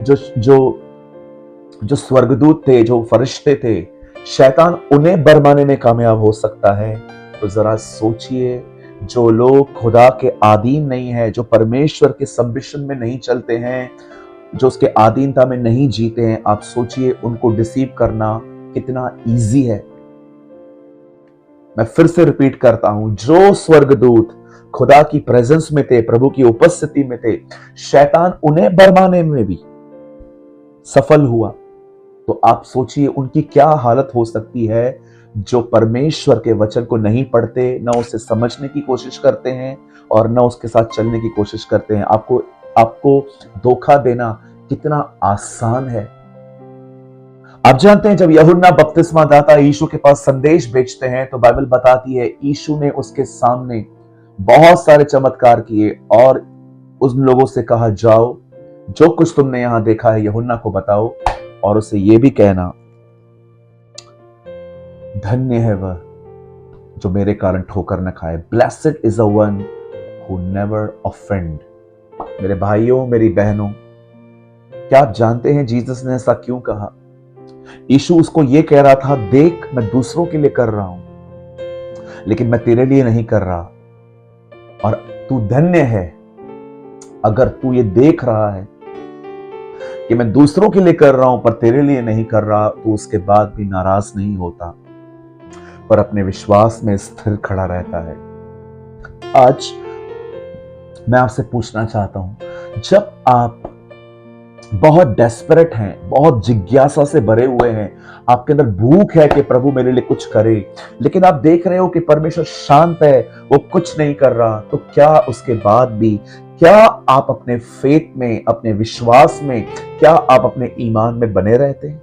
जो जो जो स्वर्गदूत थे, जो फरिश्ते थे, शैतान उन्हें बरमाने में कामयाब हो सकता है। तो जरा सोचिए, जो लोग खुदा के अधीन नहीं है, जो परमेश्वर के सबमिशन में नहीं चलते हैं, जो उसके अधीनता में नहीं जीते हैं, आप सोचिए उनको डिसीव करना कितना इजी है। मैं फिर से रिपीट करता हूं, जो स्वर्गदूत खुदा की प्रेजेंस में थे, प्रभु की उपस्थिति में थे, शैतान उन्हें बरमाने में भी सफल हुआ। तो आप सोचिए उनकी क्या हालत हो सकती है, जो परमेश्वर के वचन को नहीं पढ़ते, ना उसे समझने की कोशिश करते हैं और ना उसके साथ चलने की कोशिश करते हैं। आपको आपको धोखा देना कितना आसान है। आप जानते हैं, जब यूहन्ना बपतिस्मा दाता यीशु के पास संदेश भेजते हैं, तो बाइबल बताती है यीशु ने उसके सामने बहुत सारे चमत्कार किए और उन लोगों से कहा, जाओ जो कुछ तुमने यहां देखा है यूहन्ना को बताओ और उसे यह भी कहना, धन्य है वह जो मेरे कारण ठोकर न खाए। Blessed is a one who never offend. मेरे भाइयों, मेरी बहनों, क्या आप जानते हैं जीसस ने ऐसा क्यों कहा? यीशु उसको यह कह रहा था, देख मैं दूसरों के लिए कर रहा हूं, लेकिन मैं तेरे लिए नहीं कर रहा। और तू धन्य है अगर तू ये देख रहा है कि मैं दूसरों के लिए कर रहा हूं पर तेरे लिए नहीं कर रहा, तो उसके बाद भी नाराज नहीं होता, पर अपने विश्वास में स्थिर खड़ा रहता है। आज मैं आपसे पूछना चाहता हूं, जब आप बहुत डेस्परेट हैं, बहुत जिज्ञासा से भरे हुए हैं, आपके अंदर भूख है कि प्रभु मेरे लिए कुछ करे, लेकिन आप देख रहे हो कि परमेश्वर शांत है, वो कुछ नहीं कर रहा, तो क्या उसके बाद भी क्या आप अपने फेथ में, अपने विश्वास में, क्या आप अपने ईमान में बने रहते हैं?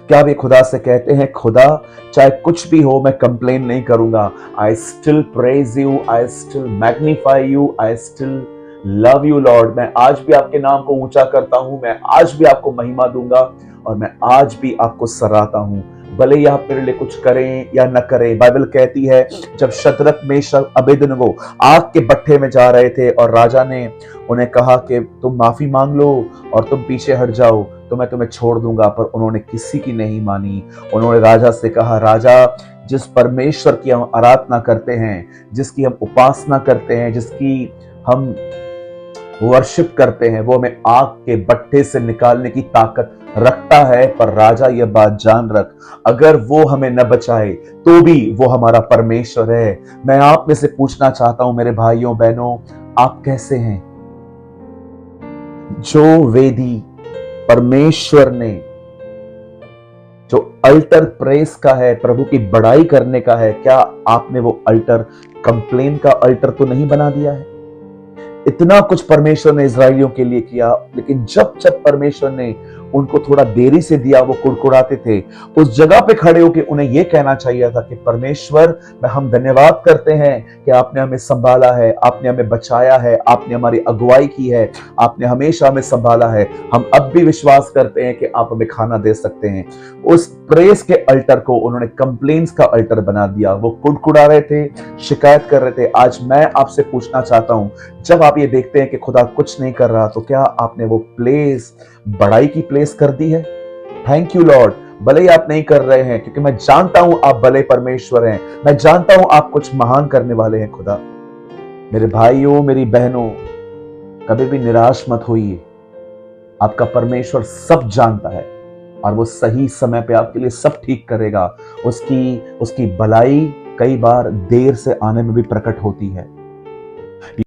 क्या वे खुदा से कहते हैं, खुदा चाहे कुछ भी हो मैं कंप्लेन नहीं करूंगा, I still praise you, I still magnify you, I still love you Lord. मैं आज भी आपके नाम को ऊंचा करता हूं, मैं आज भी आपको महिमा दूंगा और मैं आज भी आपको सराहता हूं, भले ही आप मेरे लिए कुछ करें या न करें। बाइबल कहती है, जब शद्रक, मेशक, अबेदनगो आग के भट्ठे में जा रहे थे और राजा ने उन्हें कहा कि तुम माफी मांग लो और तुम पीछे हट जाओ तो मैं तुम्हें छोड़ दूंगा, पर उन्होंने किसी की नहीं मानी। उन्होंने राजा से कहा, राजा जिस परमेश्वर की हम आराधना करते हैं, जिसकी हम उपासना करते हैं, जिसकी हम वर्शिप करते हैं, वो हमें आग के भट्ठे से निकालने की ताकत रखता है। पर राजा ये बात जान रख, अगर वो हमें न बचाए तो भी वो हमारा परमेश्वर है। मैं आप में से पूछना चाहता हूं मेरे भाइयों बहनों, आप कैसे हैं? जो वेदी परमेश्वर ने, जो अल्टर प्रेस का है, प्रभु की बड़ाई करने का है, क्या आपने वो अल्टर कंप्लेन का अल्टर तो नहीं बना दिया है? इतना कुछ परमेश्वर ने इजराइलियों के लिए किया, लेकिन जब जब परमेश्वर ने उनको थोड़ा देरी से दिया, वो कुड़कुड़ाते थे। उस जगह पे खड़े होकर उन्हें यह कहना चाहिए था कि परमेश्वर, मैं हम धन्यवाद करते हैं कि आपने हमें संभाला है, आपने हमें बचाया है, आपने हमारी अगुवाई की है, आपने हमेशा हमें संभाला है। हम अब भी विश्वास करते हैं कि आप हमें खाना दे सकते हैं। उस प्रेस के अल्टर को उन्होंने कंप्लेंट्स का अल्टर बना दिया। वो कुड़कुड़ा रहे थे, शिकायत कर रहे थे। आज मैं आपसे पूछना चाहता हूं, जब आप ये देखते हैं कि खुदा कुछ नहीं कर रहा, तो क्या आपने वो प्लेस बड़ाई की प्लेस कर दी है? थैंक यू लॉर्ड, भले ही आप नहीं कर रहे हैं, क्योंकि मैं जानता हूं आप भले परमेश्वर हैं, मैं जानता हूं आप कुछ महान करने वाले हैं। खुदा, मेरे भाइयों, मेरी बहनों, कभी भी निराश मत होइए। आपका परमेश्वर सब जानता है और वो सही समय पे आपके लिए सब ठीक करेगा। उसकी भलाई कई बार देर से आने में भी प्रकट होती है।